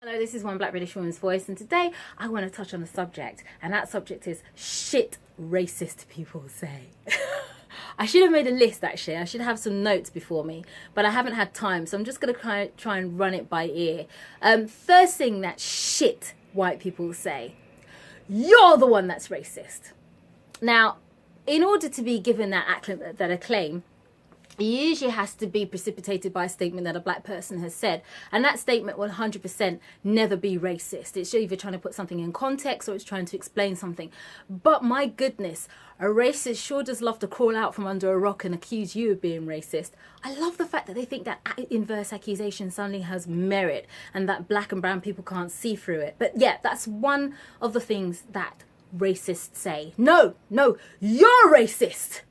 Hello, this is One Black British Woman's Voice, and today I want to touch on a subject, and that subject is shit racist people say. I should have made a list actually. I should have some notes before me, but I haven't had time, so I'm just going to try and run it by ear. First thing that shit white people say, you're the one that's racist. Now, in order to be given that acclaim, it usually has to be precipitated by a statement that a black person has said. And that statement will 100% never be racist. It's either trying to put something in context or it's trying to explain something. But my goodness, a racist sure does love to crawl out from under a rock and accuse you of being racist. I love the fact that they think that inverse accusation suddenly has merit and that black and brown people can't see through it. But yeah, that's one of the things that racists say. No, you're racist.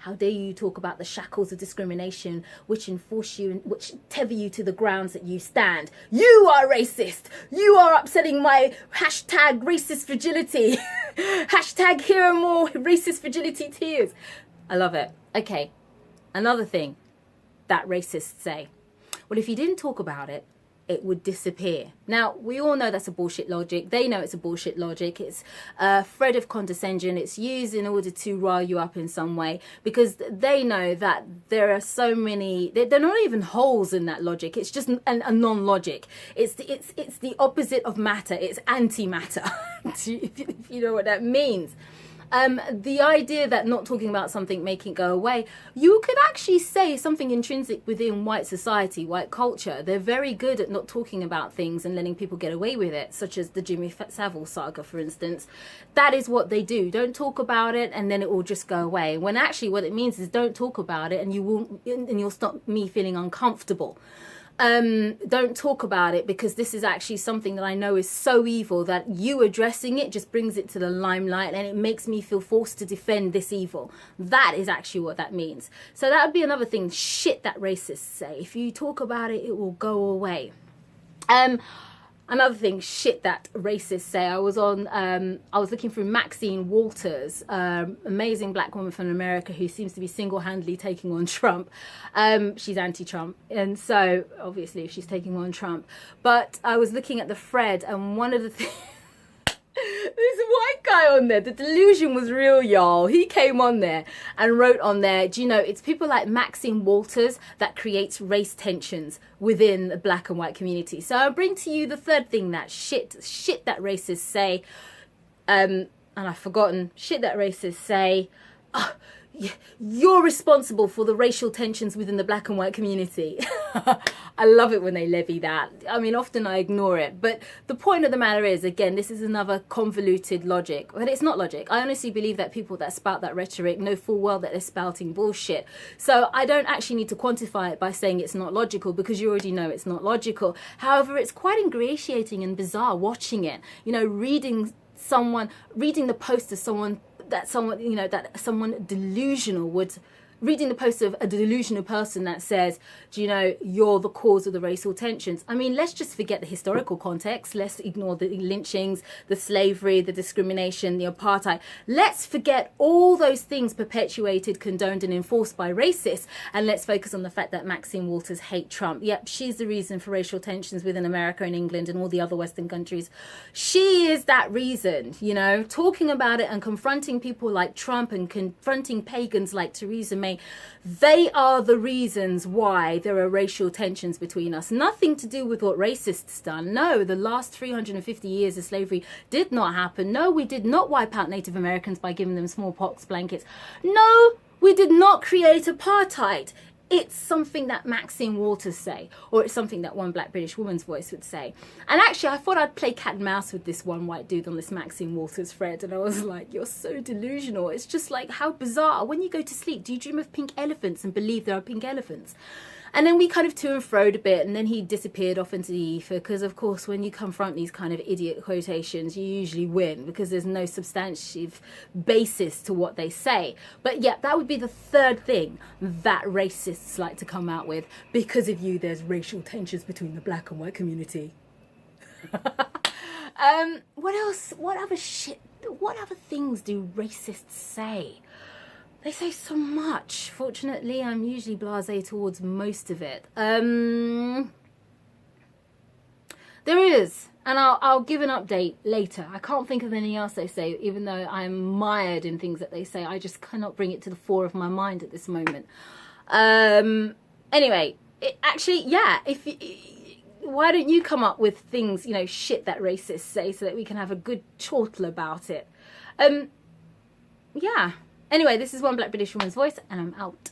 How dare you talk about the shackles of discrimination which enforce you and which tether you to the grounds that you stand. You are racist. You are upsetting my hashtag racist fragility. Hashtag here are more racist fragility tears. I love it. Okay, another thing that racists say. Well, if you didn't talk about it, it would disappear. Now, we all know that's a bullshit logic. They know it's a bullshit logic. It's a thread of condescension. It's used in order to rile you up in some way because they know that there are so many, they're not even holes in that logic. It's just a non-logic. It's the opposite of matter. It's anti-matter, if you know what that means. The idea that not talking about something making it go away, you could actually say something intrinsic within white society, white culture. They're very good at not talking about things and letting people get away with it, such as the Jimmy Savile saga, for instance. That is what they do. Don't talk about it and then it will just go away. When actually what it means is don't talk about it and you'll stop me feeling uncomfortable. Don't talk about it because this is actually something that I know is so evil that you addressing it just brings it to the limelight and it makes me feel forced to defend this evil. That is actually what that means. So that would be another thing, shit that racists say. If you talk about it, it will go away. Another thing, shit that racists say. I was looking through Maxine Waters, amazing black woman from America who seems to be single-handedly taking on Trump. She's anti-Trump, and so obviously she's taking on Trump. But I was looking at the thread, and one of the things. This white guy on there, the delusion was real, y'all. He came on there and wrote on there, do you know, it's people like Maxine Waters that creates race tensions within the black and white community. So I'll bring to you the third thing, that shit that racists say. And I've forgotten, shit that racists say. You're responsible for the racial tensions within the black and white community. I love it when they levy that. I mean, often I ignore it. But the point of the matter is, again, this is another convoluted logic. But it's not logic. I honestly believe that people that spout that rhetoric know full well that they're spouting bullshit. So I don't actually need to quantify it by saying it's not logical because you already know it's not logical. However, it's quite ingratiating and bizarre watching it. You know, reading the post of someone delusional would, reading the post of a delusional person that says, do you know, you're the cause of the racial tensions. I mean, let's just forget the historical context. Let's ignore the lynchings, the slavery, the discrimination, the apartheid. Let's forget all those things perpetuated, condoned and enforced by racists. And let's focus on the fact that Maxine Waters hates Trump. Yep, she's the reason for racial tensions within America and England and all the other Western countries. She is that reason, you know, talking about it and confronting people like Trump and confronting pagans like Theresa May. They are the reasons why there are racial tensions between us. Nothing to do with what racists done. No, the last 350 years of slavery did not happen. No, we did not wipe out Native Americans by giving them smallpox blankets. No, we did not create apartheid. It's something that Maxine Waters say, or it's something that One Black British Woman's Voice would say. And actually, I thought I'd play cat and mouse with this one white dude on this Maxine Waters thread, and I was like, you're so delusional. It's just like, how bizarre. When you go to sleep, do you dream of pink elephants and believe there are pink elephants? And then we kind of to and froed a bit, and then he disappeared off into the ether because, of course, when you confront these kind of idiot quotations, you usually win because there's no substantive basis to what they say. But yeah, that would be the third thing that racists like to come out with. Because of you, there's racial tensions between the black and white community. What else? What other things do racists say? They say so much. Fortunately, I'm usually blasé towards most of it. They There is, and I'll give an update later. I can't think of anything else they say, even though I'm mired in things that they say. I just cannot bring it to the fore of my mind at this moment. Anyway, actually, yeah, why don't you come up with things, you know, shit that racists say, so that we can have a good chortle about it. Yeah. Anyway, this is One Black British Woman's Voice, and I'm out.